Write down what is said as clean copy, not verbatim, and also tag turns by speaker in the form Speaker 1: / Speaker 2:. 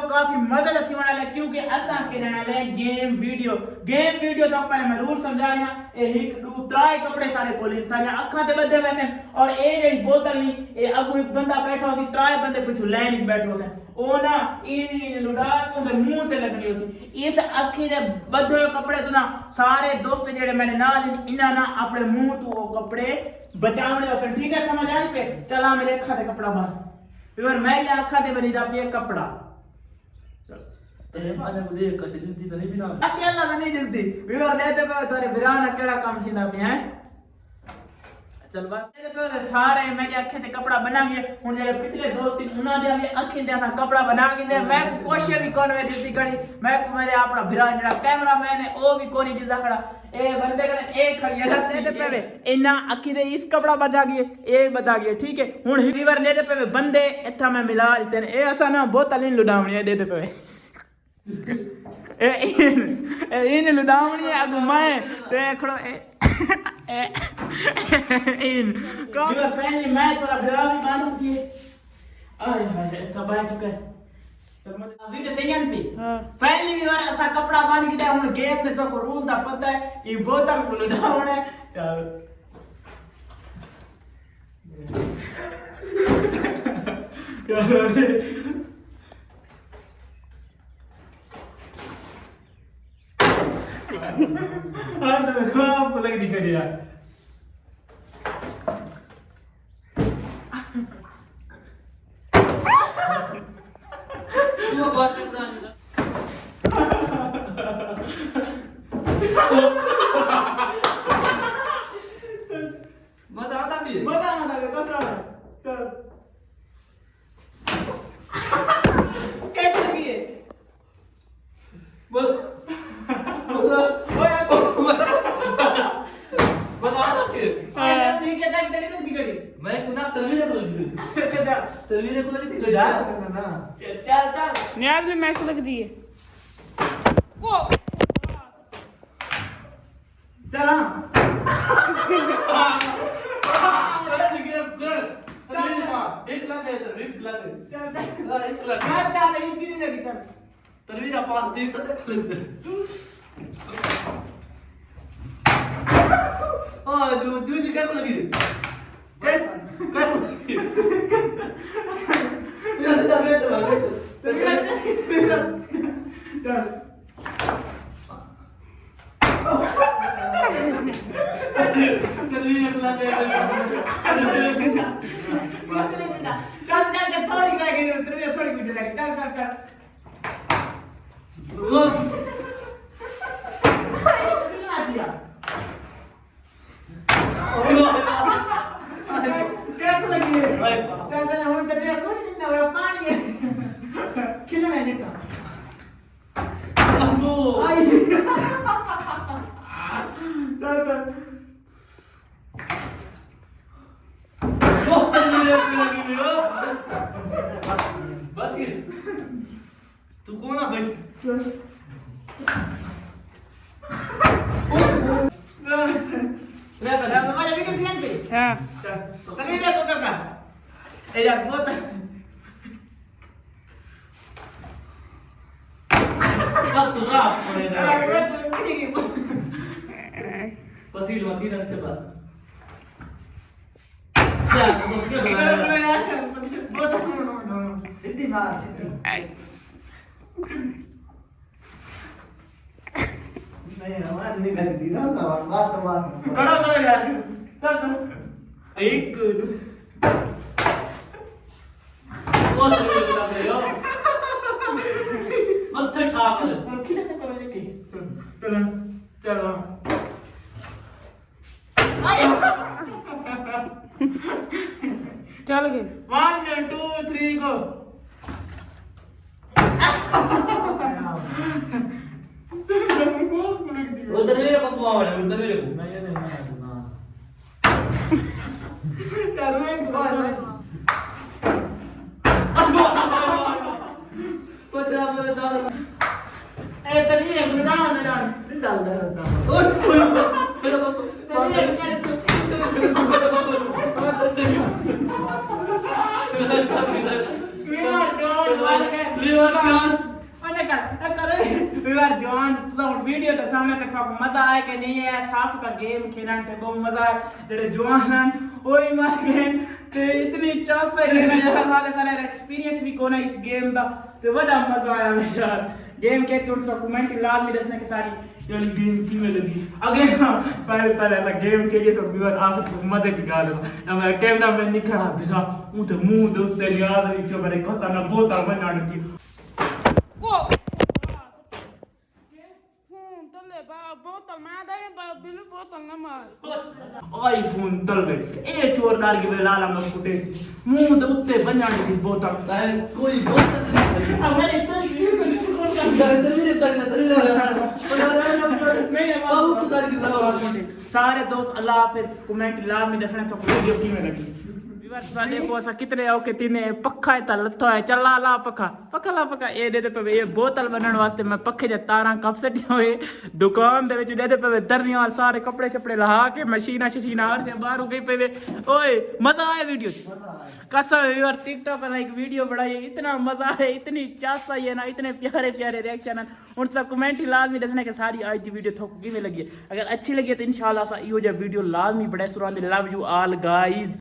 Speaker 1: काफी मजा थी वाला क्योंकि असा खेलने वाले गेम वीडियो तो पहले मैं रूल समझा रहा ए हिक दू त्राई कपड़े सारे कोली सारे अखा ते बदे वैसे और ए जेडी बोतल नहीं ए अगु एक बंदा बैठा होसी त्राई बंदे पिछु लाइन में बैठे होसे ओ ना इन लुड़ा तो मुंह ते लगनी होसी इस अखी दे बदे कपड़े तो ना सारे दोस्त जेडे मेरे नाल इना ना अपने मुंह तो वो कपड़े बचावने होसे ठीक है समझ आई पे चला मेरे अखा ते कपड़ा बाहर फिर मैं ये अखा ते बनी जाती है कपड़ा
Speaker 2: आने मुझे कटे दिसती तो नहीं भी ना
Speaker 1: माशाअल्लाह तो नहीं दिसती विवर ने तो तोरे बिराना केड़ा काम थींदा पे हैं चल बस ये तो सारे मेरी अखे ते कपड़ा बना गए हुन जे पिछले दोस्त उना दे अखी दे सा कपड़ा बना के दे मैं कोशिश भी कोन वे दिसती कड़ी मैं मेरे अपना बिरा जेड़ा कैमरामैन है ओ भी कोनी दिसदा खड़ा ए बंदे कने ए खड़ी है रस्से ते पेवे इना अखी दे इस कपड़ा बजा गए ए बजा गए ठीक है हुन विवर ने ते पेवे बंदे इथा मैं मिला देते ए असा ना बोतल इन लुडावणी दे ते पेवे इन लुडावणी अगु मैं ते खड़ो इन कौन पहले मैं थोड़ा बिरा भी मालूम कि आय हाय तो बाय चुका है तो मतलब वीडियो सही है पे हां फाइनली भी वाला ऐसा कपड़ा बांध के दे हुन गेम ने तो को रूल दा पता है ये बोतल को लुडावणे चल हाँ तो मैं आपको लग दी कड़ी यार
Speaker 2: तू बात कर रहा है मत आता भी
Speaker 1: कसरा चल कैसे लगी है
Speaker 2: बोल मैं कुना तलवीर को लगी थी
Speaker 1: चल
Speaker 3: यार भी मैं को लग दी है वो
Speaker 1: चल
Speaker 2: एक लाख है तो रिप लाख
Speaker 1: चल
Speaker 2: एक लाख
Speaker 1: चल इतनी लगी चल
Speaker 2: तलवीर पास दी तो ओ दूसरी क्या को लगी क्या ये तो बैठ
Speaker 1: चल
Speaker 2: तलवीर को लगे
Speaker 1: चल थोड़ी रह गई थोड़ी कुछ लगी चल क्या लगी है चल हम तेरे को नहीं देना बड़ा पानी है खिलना है का
Speaker 2: अम्मो
Speaker 1: आई चल
Speaker 2: बहुत तलवीर को लगी मेरे बस ये तू कौन है बस
Speaker 1: Berapa? Berapa banyak bikin siang sih?
Speaker 3: हां
Speaker 1: Tapi dia kok kakak? Jangan foto.
Speaker 2: Waktu rap mulai
Speaker 1: Ini
Speaker 2: pasti mati dan cepat. Ya, maksudnya
Speaker 1: foto. Ini mah. नहीं हमारा नहीं कर दी ना बात करो यार चल एक
Speaker 2: बहुत तलवीर को लगे यो मत ठाक कर
Speaker 1: किधर से करो लेके चलो चलो
Speaker 3: चल गए
Speaker 1: 1 2 3 गो
Speaker 2: वो तलवीर को वाला वो तलवीर को
Speaker 1: नहीं यार मैं
Speaker 2: वो
Speaker 1: ए तनी एक ना ना वीडियो तो सामने कथा मजा आए कि नहीं है साफ का गेम खेलने ते बहुत मजा है जेडे जवान हैं ओही मार गए ते इतनी चास है यार वाले सारे एक्सपीरियंस भी कोना इस गेम दा ते बड़ा मजा आया यार गेम के तुम सब कमेंट लाजमी दसने के सारी यार गेम की में लगी आगे पहले ऐसा गेम के लिए तो व्यूअर आप मजे की गाल है मैं कैमरा में नहीं खड़ा बिना मुंह ते उत्ते याद नहीं जो मेरे कोसा ना बोतल बनाने थी
Speaker 3: को तले बा बोतल मार दे बिल्लू बोतल ना मार
Speaker 1: आईफोन तले ए चोर डाल के लाला में फुटे मुंह ते उत्ते बनाने थी बोतल
Speaker 2: कोई बोतल
Speaker 1: अब मैंने इतना वीडियो में शुरू कर सारे दोस्त अल्लाह हाफिज़ कमेंट ला में दसने तो वीडियो की में लगी विवाद साले को ऐसा कितने आओ के तीने पक्का है ता लत्तो है चल ला पक्का ए दे पे ये बोतल बनने वास्ते मैं पक्के जे तारा कप सटिया हुए दुकान दे विच दे पे दर्दियां और सारे कपड़े छपड़े लहा के मशीना हर से बाहर हो गई पे ओए मजा आया वीडियो कसम यार टिकटॉक पर एक वीडियो बनाई इतना मजा है इतनी चास आई है ना इतने प्यारे रिएक्शन उन सब कमेंट लाजमी दसने के सारी आज की वीडियो थोक की में लगी है अगर अच्छी लगी तो इंशाल्लाह यो जो वीडियो लाजमी बड़े सुरांदे लव यू ऑल गाइस।